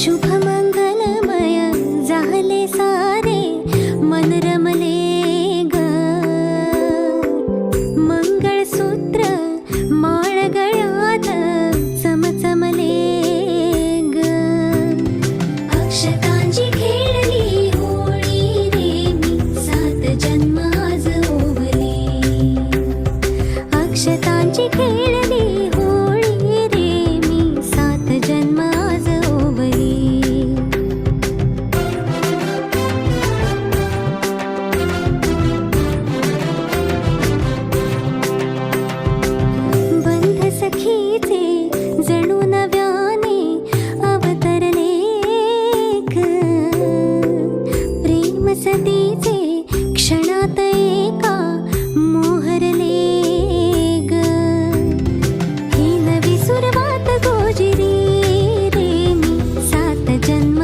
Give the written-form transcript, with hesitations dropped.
शुभ मंगलमय झाले सारे मन रमले ग. मंगळसूत्र माळ गळ्यात चमचमले ग. अक्षतांची खेळली होळी रे मी 7 जन्म आज ओवले. अक्षतांची खेळली होळी रे मी 7 जन्म आज ओवले. बंध सखीचे जणू नव्याने अवतरले ग. प्रेम सतीचे क्षणात एका मोहरले ग. ही नवी सुरुवात गोजिरी रे मी 7 जन्म